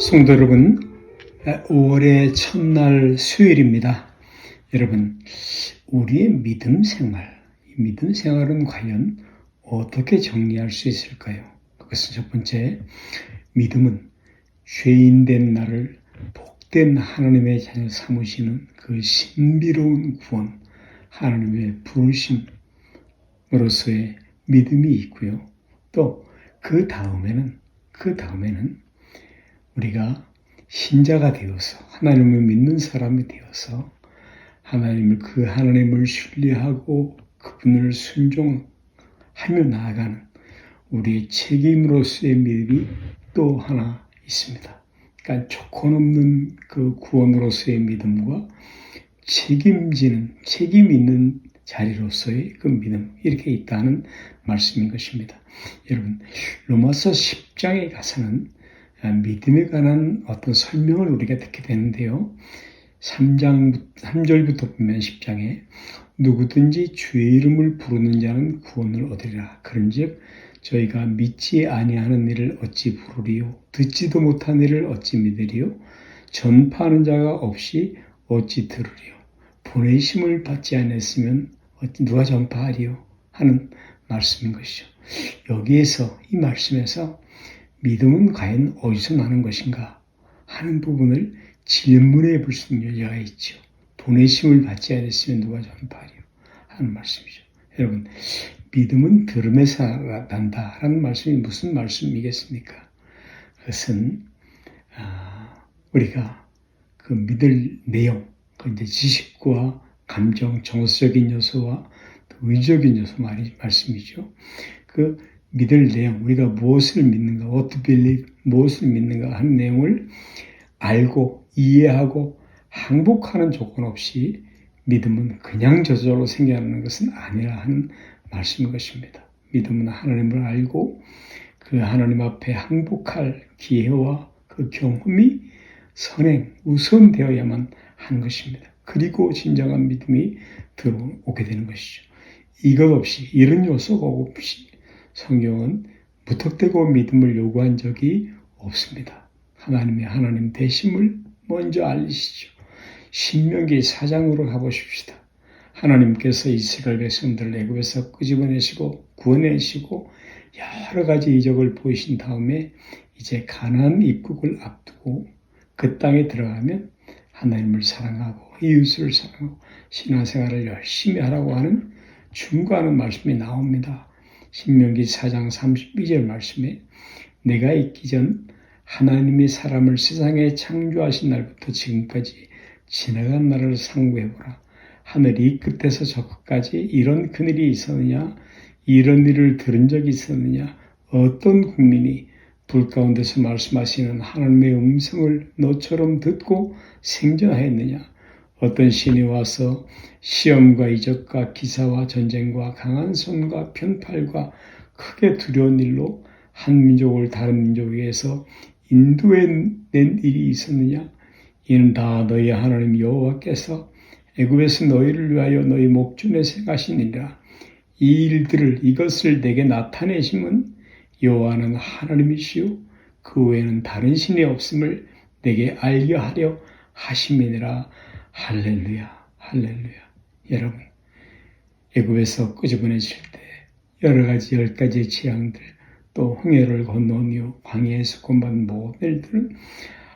성도 여러분, 5월의 첫날 수요일입니다. 여러분, 우리의 믿음 생활은 과연 어떻게 정리할 수 있을까요? 그것은 첫 번째, 믿음은 죄인된 나를 복된 하나님의 자녀 삼으시는 그 신비로운 구원, 하나님의 부르심으로서의 믿음이 있고요. 또 그 다음에는 우리가 신자가 되어서 하나님을 믿는 사람이 되어서 하나님을 신뢰하고 그분을 순종하며 나아가는 우리의 책임으로서의 믿음이 또 하나 있습니다. 그러니까 조건 없는 그 구원으로서의 믿음과 책임 있는 자리로서의 그 믿음, 이렇게 있다는 말씀인 것입니다. 여러분, 로마서 10장에 가서는 믿음에 관한 어떤 설명을 우리가 듣게 되는데요. 3절부터 보면 10장에 누구든지 주의 이름을 부르는 자는 구원을 얻으리라. 그런즉 저희가 믿지 아니하는 일을 어찌 부르리요? 듣지도 못한 일을 어찌 믿으리요? 전파하는 자가 없이 어찌 들으리요? 보내심을 받지 않았으면 누가 전파하리요? 하는 말씀인 것이죠. 여기에서 이 말씀에서 믿음은 과연 어디서 나는 것인가 하는 부분을 질문해 볼 수 있는 여지가 있죠. 보내심을 받지 않았으면 누가 전파하리요? 하는 말씀이죠. 여러분, 믿음은 들음에서 난다라는 말씀이 무슨 말씀이겠습니까? 그것은 우리가 그 믿을 내용, 이제 지식과 감정, 정서적인 요소와 의적인 요소 말씀이죠. 그 믿을 내용, 우리가 무엇을 믿는가, what to believe, 무엇을 믿는가 하는 내용을 알고 이해하고 항복하는 조건 없이 믿음은 그냥 저절로 생겨나는 것은 아니라 하는 말씀인 것입니다. 믿음은 하나님을 알고 그 하나님 앞에 항복할 기회와 그 경험이 우선되어야만 하는 것입니다. 그리고 진정한 믿음이 들어오게 되는 것이죠. 이것 없이, 이런 요소가 없이 성경은 무턱대고 믿음을 요구한 적이 없습니다. 하나님 되심을 먼저 알리시죠. 신명기 4장으로 가보십시다. 하나님께서 이스라엘 백성들을 애굽에서 끄집어내시고 구원해내시고 여러 가지 이적을 보이신 다음에 이제 가나안 입국을 앞두고 그 땅에 들어가면 하나님을 사랑하고 이웃을 사랑하고 신앙생활을 열심히 하라고 하는 충고하는 말씀이 나옵니다. 신명기 4장 32절 말씀에 내가 있기 전 하나님이 사람을 세상에 창조하신 날부터 지금까지 지나간 날을 상고해보라. 하늘 이 끝에서 저 끝까지 이런 큰일이 있었느냐? 이런 일을 들은 적이 있었느냐? 어떤 국민이 불 가운데서 말씀하시는 하나님의 음성을 너처럼 듣고 생존하였느냐? 어떤 신이 와서 시험과 이적과 기사와 전쟁과 강한 손과 편팔과 크게 두려운 일로 한 민족을 다른 민족에게서 인도해낸 일이 있었느냐? 이는 다 너희 하나님 여호와께서 애굽에서 너희를 위하여 너희 목전에 생하신 일이라. 이것을 내게 나타내심은 여호와는 하나님이시요 그 외에는 다른 신이 없음을 내게 알게 하려 하심이니라. 할렐루야, 할렐루야. 여러분, 애굽에서 끄집어내실 때 여러 가지 10가지의 재앙들, 또 홍해를 건너온 이후 광야에서 구원받은 모든 일들은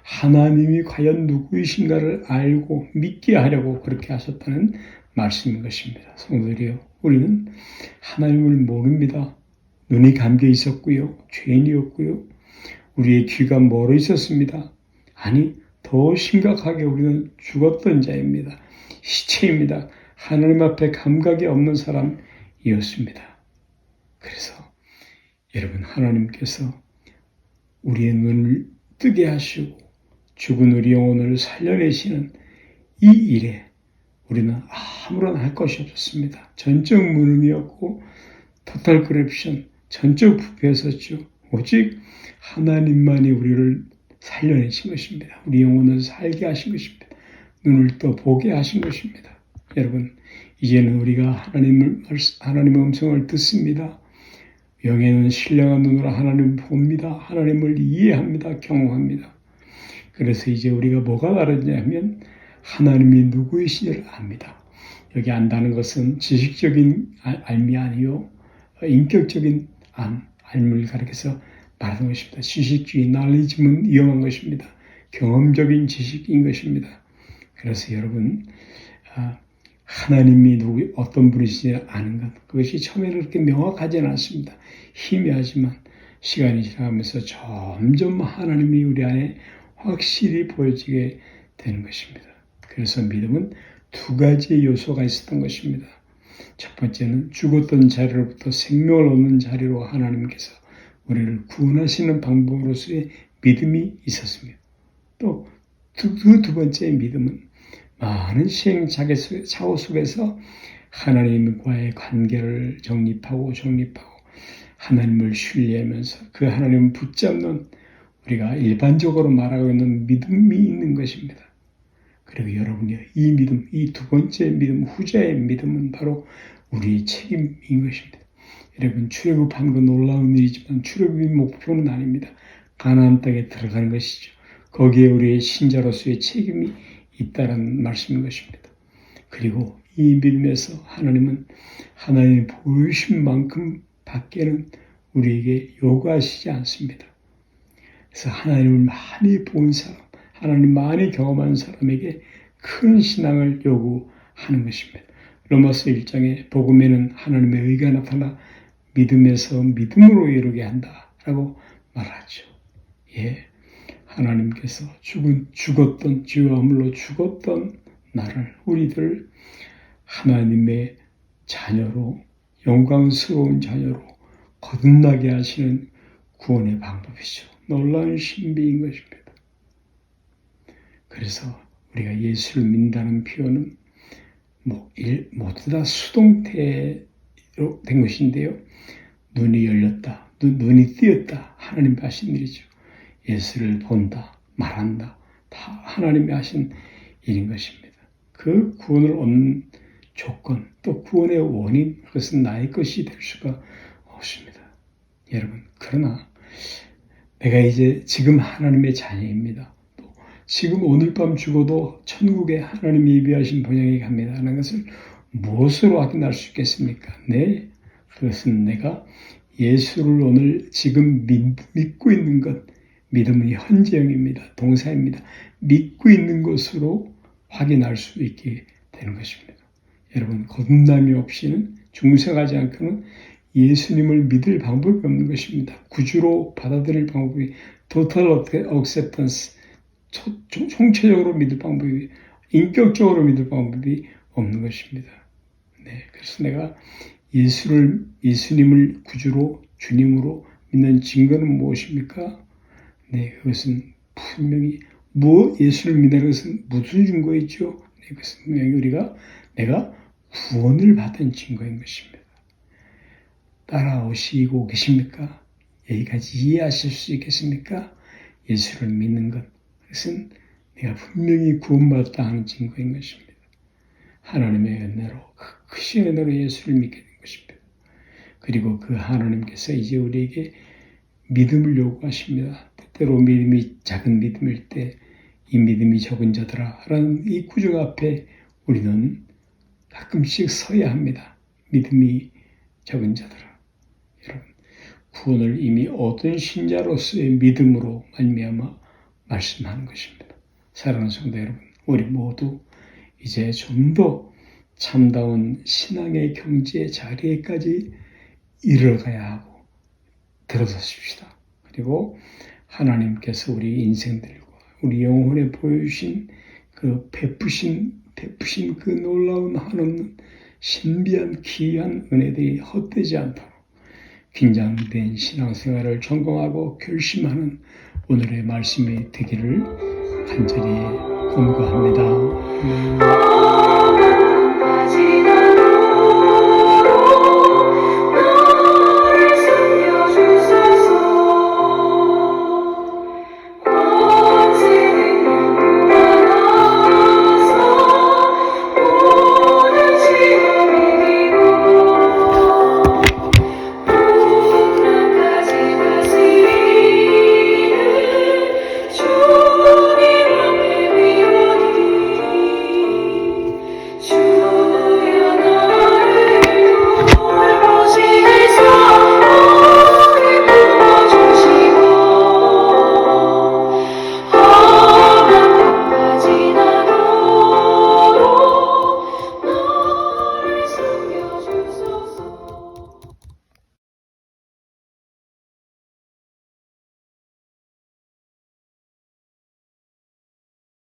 하나님이 과연 누구이신가를 알고 믿게 하려고 그렇게 하셨다는 말씀인 것입니다. 성도들이요, 우리는 하나님을 모릅니다. 눈이 감겨 있었고요, 죄인이었고요, 우리의 귀가 멀어 있었습니다. 아니, 더 심각하게 우리는 죽었던 자입니다. 시체입니다. 하나님 앞에 감각이 없는 사람이었습니다. 그래서 여러분, 하나님께서 우리의 눈을 뜨게 하시고 죽은 우리 영혼을 살려내시는 이 일에 우리는 아무런 할 것이 없었습니다. 전적 무능이었고 토탈 그랩션, 전적 부패였었죠. 오직 하나님만이 우리를 살려내신 것입니다. 우리 영혼을 살게 하신 것입니다. 눈을 또 보게 하신 것입니다. 여러분, 이제는 우리가 하나님의 음성을 듣습니다. 영에는 신령한 눈으로 하나님을 봅니다. 하나님을 이해합니다. 경험합니다. 그래서 이제 우리가 뭐가 다르냐면 하나님이 누구이신지를 압니다. 여기 안다는 것은 지식적인 알미 아니요 인격적인 알미를 가리켜서 말하는 것입니다. 지식주의, knowledge는 위험한 것입니다. 경험적인 지식인 것입니다. 그래서 여러분 하나님이 어떤 분이신지 아는 것, 그것이 처음에는 그렇게 명확하지는 않습니다. 희미하지만 시간이 지나가면서 점점 하나님이 우리 안에 확실히 보여지게 되는 것입니다. 그래서 믿음은 두 가지의 요소가 있었던 것입니다. 첫 번째는 죽었던 자리로부터 생명을 얻는 자리로 하나님께서 우리를 구원하시는 방법으로서의 믿음이 있었습니다. 또 두 번째의 믿음은 많은 시행착오 속에서 하나님과의 관계를 정립하고 하나님을 신뢰하면서 그 하나님을 붙잡는 우리가 일반적으로 말하고 있는 믿음이 있는 것입니다. 그리고 여러분이 이 믿음, 이 두 번째 믿음, 후자의 믿음은 바로 우리의 책임인 것입니다. 여러분 출애굽한 건 놀라운 일이지만 출애굽의 목표는 아닙니다. 가나안 땅에 들어가는 것이죠. 거기에 우리의 신자로서의 책임이 있다는 말씀인 것입니다. 그리고 이 믿음에서 하나님은 하나님이 보여주신 만큼 밖에는 우리에게 요구하시지 않습니다. 그래서 하나님을 많이 본 사람, 하나님 많이 경험한 사람에게 큰 신앙을 요구하는 것입니다. 로마서 1장에 복음에는 하나님의 의가 나타나 믿음에서 믿음으로 이루게 한다라고 말하죠. 예, 하나님께서 죽었던 죄와 허물로 죽었던 나를 우리들 하나님의 자녀로 영광스러운 자녀로 거듭나게 하시는 구원의 방법이죠. 놀라운 신비인 것입니다. 그래서 우리가 예수를 믿는다는 표현은 모두 다 수동태로 된 것인데요. 눈이 열렸다, 눈이 띄었다, 하나님이 하신 일이죠. 예수를 본다, 말한다, 다 하나님이 하신 일인 것입니다. 그 구원을 얻는 조건, 또 구원의 원인, 그것은 나의 것이 될 수가 없습니다. 여러분, 그러나 내가 이제 지금 하나님의 자녀입니다. 또 지금 오늘 밤 죽어도 천국에 하나님이 예비하신 본향에 갑니다 하는 것을 무엇으로 확인할 수 있겠습니까? 네, 그것은 내가 예수를 오늘 지금 믿고 있는 것, 믿음은 현재형입니다. 동사입니다. 믿고 있는 것으로 확인할 수 있게 되는 것입니다. 여러분, 거듭남이 없이는 중생하지 않고는 예수님을 믿을 방법이 없는 것입니다. 구주로 받아들일 방법이 total acceptance, 총체적으로 믿을 방법이, 인격적으로 믿을 방법이 없는 것입니다. 네, 그래서 내가 예수님을 구주로 주님으로 믿는 증거는 무엇입니까? 네, 그것은 분명히 예수를 믿는 것은 무슨 증거이죠? 네, 그것은 분명히 내가 구원을 받은 증거인 것입니다. 따라오시고 계십니까? 여기까지 이해하실 수 있겠습니까? 예수를 믿는 것, 그것은 내가 분명히 구원받았다 하는 증거인 것입니다. 하나님의 은혜로, 크신 은혜로 예수를 믿게 된 것입니다. 그리고 그 하나님께서 이제 우리에게 믿음을 요구하십니다. 때때로 믿음이 작은 믿음일 때 이 믿음이 적은 자들아 라는 이 구절 앞에 우리는 가끔씩 서야 합니다. 믿음이 적은 자들아. 여러분, 구원을 이미 얻은 신자로서의 믿음으로 말미암아 말씀하는 것입니다. 사랑하는 성도 여러분, 우리 모두 이제 좀 더 참다운 신앙의 경지의 자리에까지 이르러가야 하고 들어서십시다. 그리고 하나님께서 우리 인생들과 우리 영혼에 보여주신 그 베푸신 그 놀라운 한없는 신비한 기이한 은혜들이 헛되지 않도록 긴장된 신앙생활을 점검하고 결심하는 오늘의 말씀이 되기를 간절히 권고합니다.